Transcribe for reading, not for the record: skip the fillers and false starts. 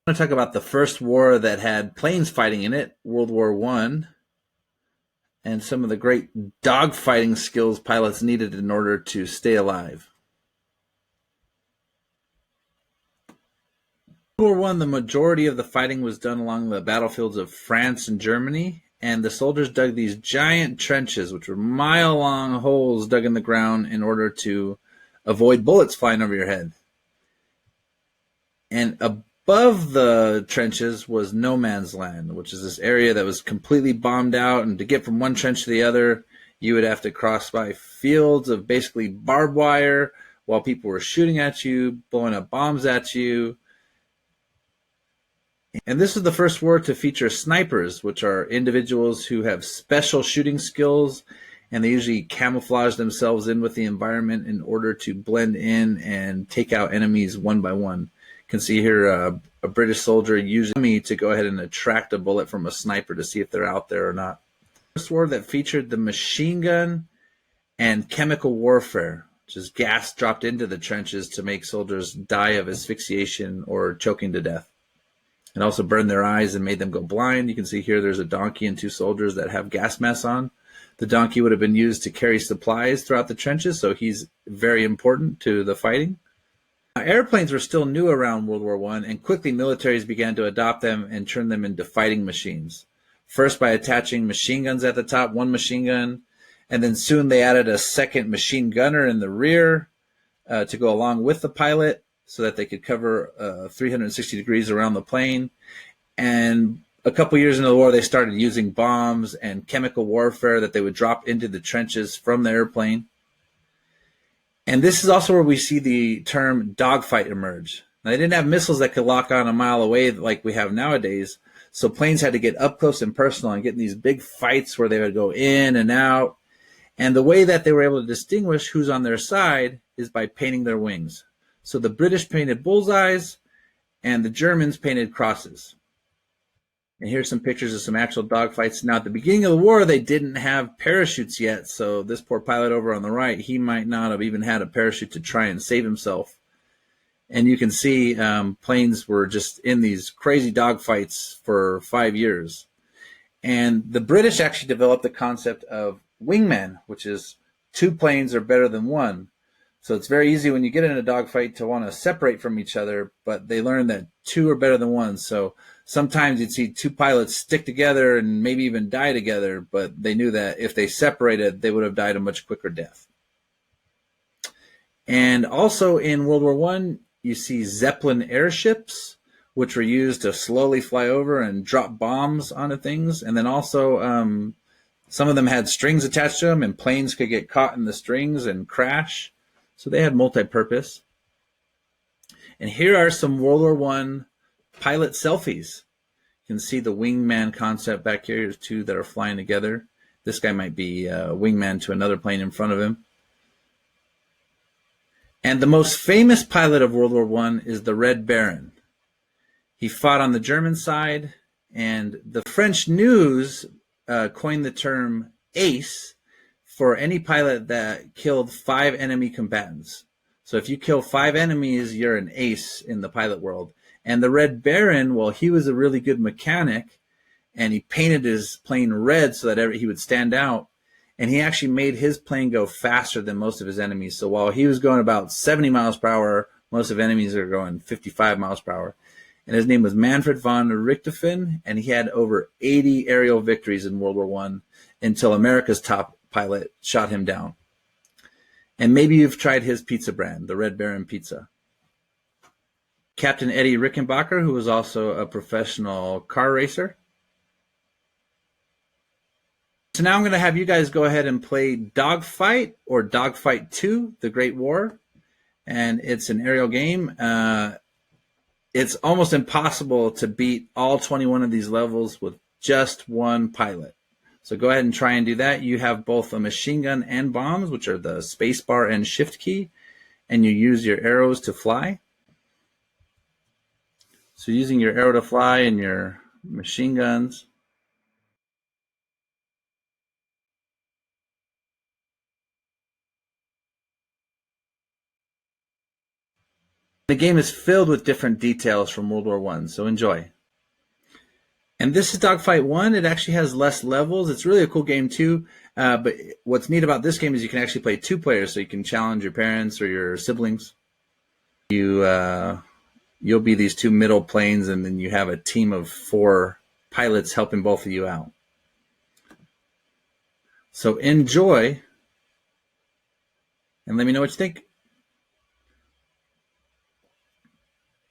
I'm going to talk about the first war that had planes fighting in it, World War I, and some of the great dogfighting skills pilots needed in order to stay alive. World War I, the majority of the fighting was done along the battlefields of France and Germany, and the soldiers dug these giant trenches, which were mile-long holes dug in the ground in order to avoid bullets flying over your head. And above the trenches was no man's land, which is this area that was completely bombed out, and to get from one trench to the other, you would have to cross by fields of basically barbed wire while people were shooting at you, blowing up bombs at you. And this is the first war to feature snipers, which are individuals who have special shooting skills, and they usually camouflage themselves in with the environment in order to blend in and take out enemies one by one. You can see here a British soldier using me to go ahead and attract a bullet from a sniper to see if they're out there or not. First war that featured the machine gun and chemical warfare, which is gas dropped into the trenches to make soldiers die of asphyxiation or choking to death. It also burned their eyes and made them go blind. You can see here there's a donkey and two soldiers that have gas masks on. The donkey would have been used to carry supplies throughout the trenches, so he's very important to the fighting. Airplanes were still new around World War I, and quickly militaries began to adopt them and turn them into fighting machines. First by attaching machine guns at the top, one machine gun, and then soon they added a second machine gunner in the rear to go along with the pilot, so that they could cover 360 degrees around the plane. And a couple years into the war, they started using bombs and chemical warfare that they would drop into the trenches from the airplane. And this is also where we see the term dogfight emerge. Now, they didn't have missiles that could lock on a mile away like we have nowadays, so planes had to get up close and personal and get in these big fights where they would go in and out. And the way that they were able to distinguish who's on their side is by painting their wings. So the British painted bullseyes, and the Germans painted crosses. And here's some pictures of some actual dogfights. Now, at the beginning of the war, they didn't have parachutes yet, so this poor pilot over on the right, he might not have even had a parachute to try and save himself. And you can see planes were just in these crazy dogfights for 5 years. And the British actually developed the concept of wingman, which is two planes are better than one. So it's very easy when you get in a dogfight to want to separate from each other, but they learned that two are better than one. So sometimes you'd see two pilots stick together and maybe even die together, but they knew that if they separated, they would have died a much quicker death. And also in World War I, you see Zeppelin airships, which were used to slowly fly over and drop bombs onto things. And then also some of them had strings attached to them, and planes could get caught in the strings and crash. So they had multi-purpose. And here are some World War I pilot selfies. You can see the wingman concept back here. There's two that are flying together. This guy might be a wingman to another plane in front of him. And the most famous pilot of World War I is the Red Baron. He fought on the German side, and the French news coined the term ace for any pilot that killed 5 enemy combatants. So if you kill 5 enemies, you're an ace in the pilot world. And the Red Baron, well, he was a really good mechanic, and he painted his plane red so that he would stand out. And he actually made his plane go faster than most of his enemies. So while he was going about 70 miles per hour, most of enemies are going 55 miles per hour. And his name was Manfred von Richthofen, and he had over 80 aerial victories in World War I until America's top pilot shot him down. And maybe you've tried his pizza brand, the Red Baron Pizza. Captain Eddie Rickenbacker, who was also a professional car racer. So now I'm going to have you guys go ahead and play Dogfight or Dogfight 2, The Great War. And it's an aerial game. It's almost impossible to beat all 21 of these levels with just one pilot. So go ahead and try and do that. You have both a machine gun and bombs, which are the space bar and shift key, and you use your arrows to fly. So using your arrow to fly and your machine guns. The game is filled with different details from World War One, so enjoy. And this is Dogfight 1. It actually has less levels. It's really a cool game, too. But what's neat about this game is you can actually play 2 players, so you can challenge your parents or your siblings. You'll be these 2 middle planes, and then you have a team of 4 pilots helping both of you out. So enjoy, and let me know what you think.